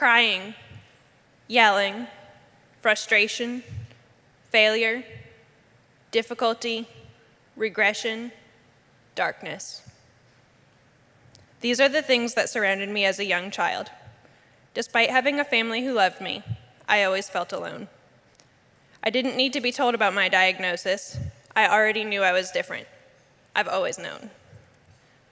crying, yelling, frustration, failure, difficulty, regression, darkness. These are the things that surrounded me as a young child. Despite having a family who loved me, I always felt alone. I didn't need to be told about my diagnosis. I already knew I was different. I've always known.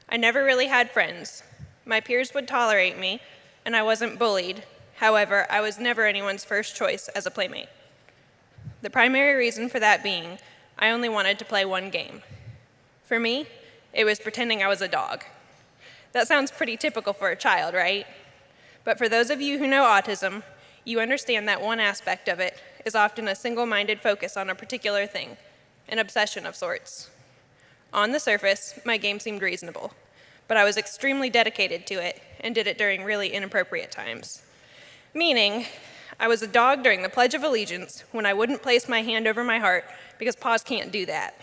I never really had friends. My peers would tolerate me, and I wasn't bullied. However, I was never anyone's first choice as a playmate. The primary reason for that being, I only wanted to play one game. For me, it was pretending I was a dog. That sounds pretty typical for a child, right? But for those of you who know autism, you understand that one aspect of it is often a single-minded focus on a particular thing, an obsession of sorts. On the surface, my game seemed reasonable, but I was extremely dedicated to it and did it during really inappropriate times. Meaning, I was a dog during the Pledge of Allegiance when I wouldn't place my hand over my heart because paws can't do that.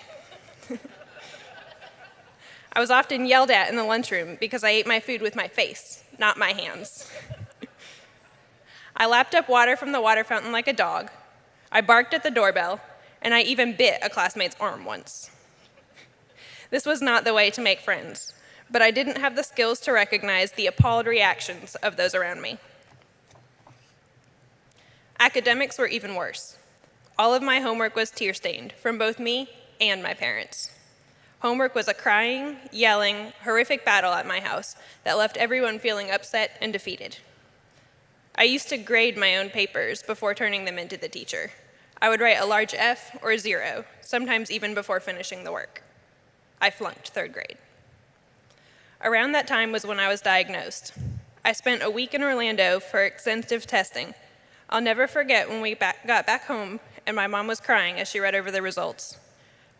I was often yelled at in the lunchroom because I ate my food with my face, not my hands. I lapped up water from the water fountain like a dog. I barked at the doorbell, and I even bit a classmate's arm once. This was not the way to make friends, but I didn't have the skills to recognize the appalled reactions of those around me. Academics were even worse. All of my homework was tear-stained from both me and my parents. Homework was a crying, yelling, horrific battle at my house that left everyone feeling upset and defeated. I used to grade my own papers before turning them into the teacher. I would write a large F or a 0, sometimes even before finishing the work. I flunked 3rd grade. Around that time was when I was diagnosed. I spent a week in Orlando for extensive testing. I'll never forget when we got back home and my mom was crying as she read over the results.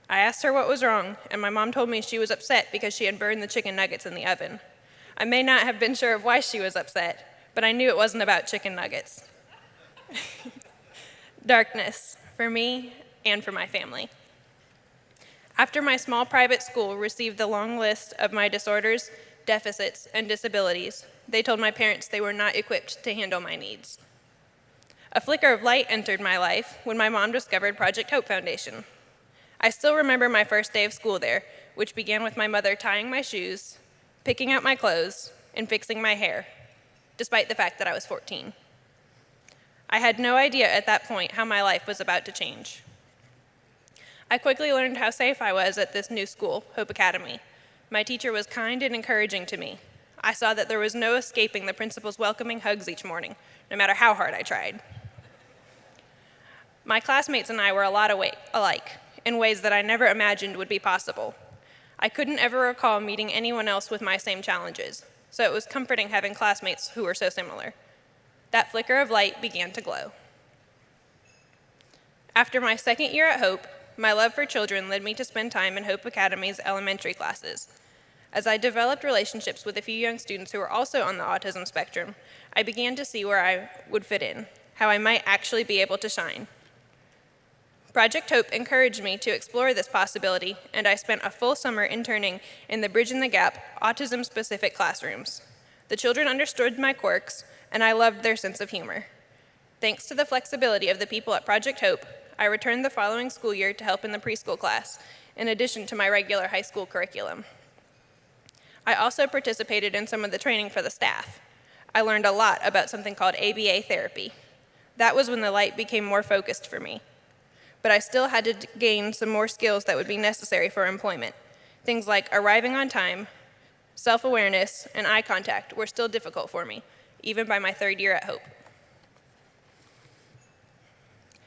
I asked her what was wrong, and my mom told me she was upset because she had burned the chicken nuggets in the oven. I may not have been sure of why she was upset, but I knew it wasn't about chicken nuggets. Darkness, for me and for my family. After my small private school received the long list of my disorders, deficits, and disabilities, they told my parents they were not equipped to handle my needs. A flicker of light entered my life when my mom discovered Project Hope Foundation. I still remember my first day of school there, which began with my mother tying my shoes, picking out my clothes, and fixing my hair, despite the fact that I was 14. I had no idea at that point how my life was about to change. I quickly learned how safe I was at this new school, Hope Academy. My teacher was kind and encouraging to me. I saw that there was no escaping the principal's welcoming hugs each morning, no matter how hard I tried. My classmates and I were a lot alike, in ways that I never imagined would be possible. I couldn't ever recall meeting anyone else with my same challenges, so it was comforting having classmates who were so similar. That flicker of light began to glow. After my 2nd year at Hope, my love for children led me to spend time in Hope Academy's elementary classes. As I developed relationships with a few young students who were also on the autism spectrum, I began to see where I would fit in, how I might actually be able to shine. Project Hope encouraged me to explore this possibility, and I spent a full summer interning in the Bridge in the Gap autism-specific classrooms. The children understood my quirks, and I loved their sense of humor. Thanks to the flexibility of the people at Project Hope, I returned the following school year to help in the preschool class, in addition to my regular high school curriculum. I also participated in some of the training for the staff. I learned a lot about something called ABA therapy. That was when the light became more focused for me. But I still had to gain some more skills that would be necessary for employment. Things like arriving on time, self-awareness, and eye contact were still difficult for me, even by my 3rd year at Hope.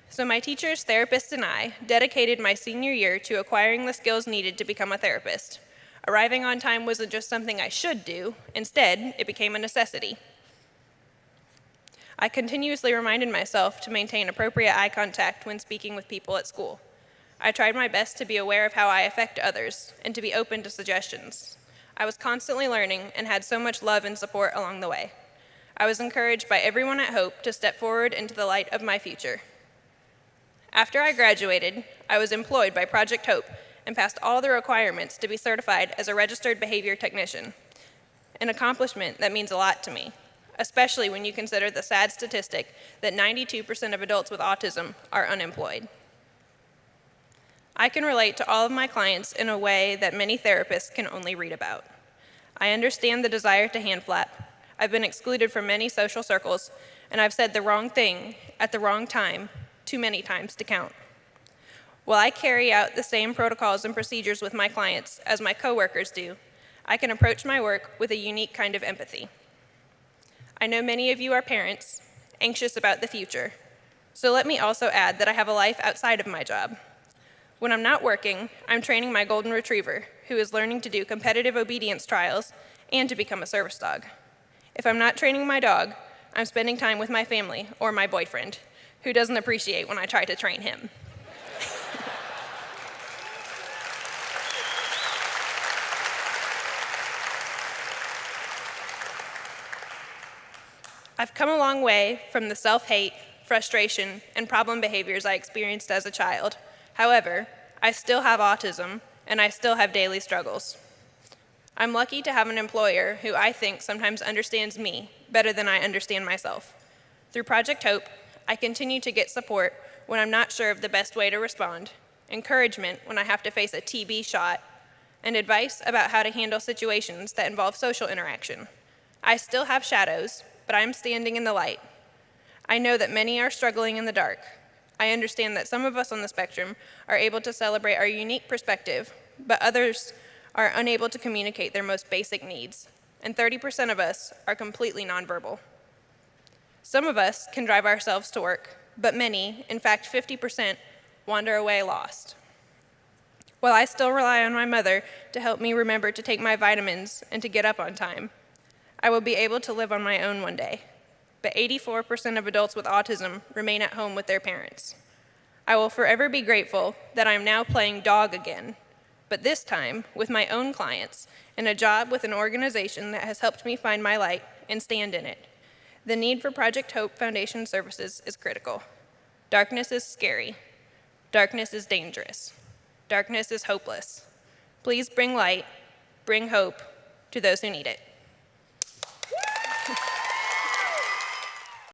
So my teachers, therapists, and I dedicated my senior year to acquiring the skills needed to become a therapist. Arriving on time wasn't just something I should do. Instead, it became a necessity. I continuously reminded myself to maintain appropriate eye contact when speaking with people at school. I tried my best to be aware of how I affect others and to be open to suggestions. I was constantly learning and had so much love and support along the way. I was encouraged by everyone at Hope to step forward into the light of my future. After I graduated, I was employed by Project Hope and passed all the requirements to be certified as a registered behavior technician, an accomplishment that means a lot to me. especially when you consider the sad statistic that 92% of adults with autism are unemployed. I can relate to all of my clients in a way that many therapists can only read about. I understand the desire to hand flap. I've been excluded from many social circles, and I've said the wrong thing at the wrong time too many times to count. While I carry out the same protocols and procedures with my clients as my coworkers do, I can approach my work with a unique kind of empathy. I know many of you are parents, anxious about the future, so let me also add that I have a life outside of my job. When I'm not working, I'm training my golden retriever, who is learning to do competitive obedience trials and to become a service dog. If I'm not training my dog, I'm spending time with my family or my boyfriend, who doesn't appreciate when I try to train him. I've come a long way from the self-hate, frustration, and problem behaviors I experienced as a child. However, I still have autism, and I still have daily struggles. I'm lucky to have an employer who I think sometimes understands me better than I understand myself. Through Project Hope, I continue to get support when I'm not sure of the best way to respond, encouragement when I have to face a TB shot, and advice about how to handle situations that involve social interaction. I still have shadows, but I'm standing in the light. I know that many are struggling in the dark. I understand that some of us on the spectrum are able to celebrate our unique perspective, but others are unable to communicate their most basic needs, and 30% of us are completely nonverbal. Some of us can drive ourselves to work, but many, in fact 50%, wander away lost. While I still rely on my mother to help me remember to take my vitamins and to get up on time, I will be able to live on my own one day. But 84% of adults with autism remain at home with their parents. I will forever be grateful that I am now playing dog again, but this time with my own clients in a job with an organization that has helped me find my light and stand in it. The need for Project Hope Foundation services is critical. Darkness is scary. Darkness is dangerous. Darkness is hopeless. Please bring light, bring hope to those who need it.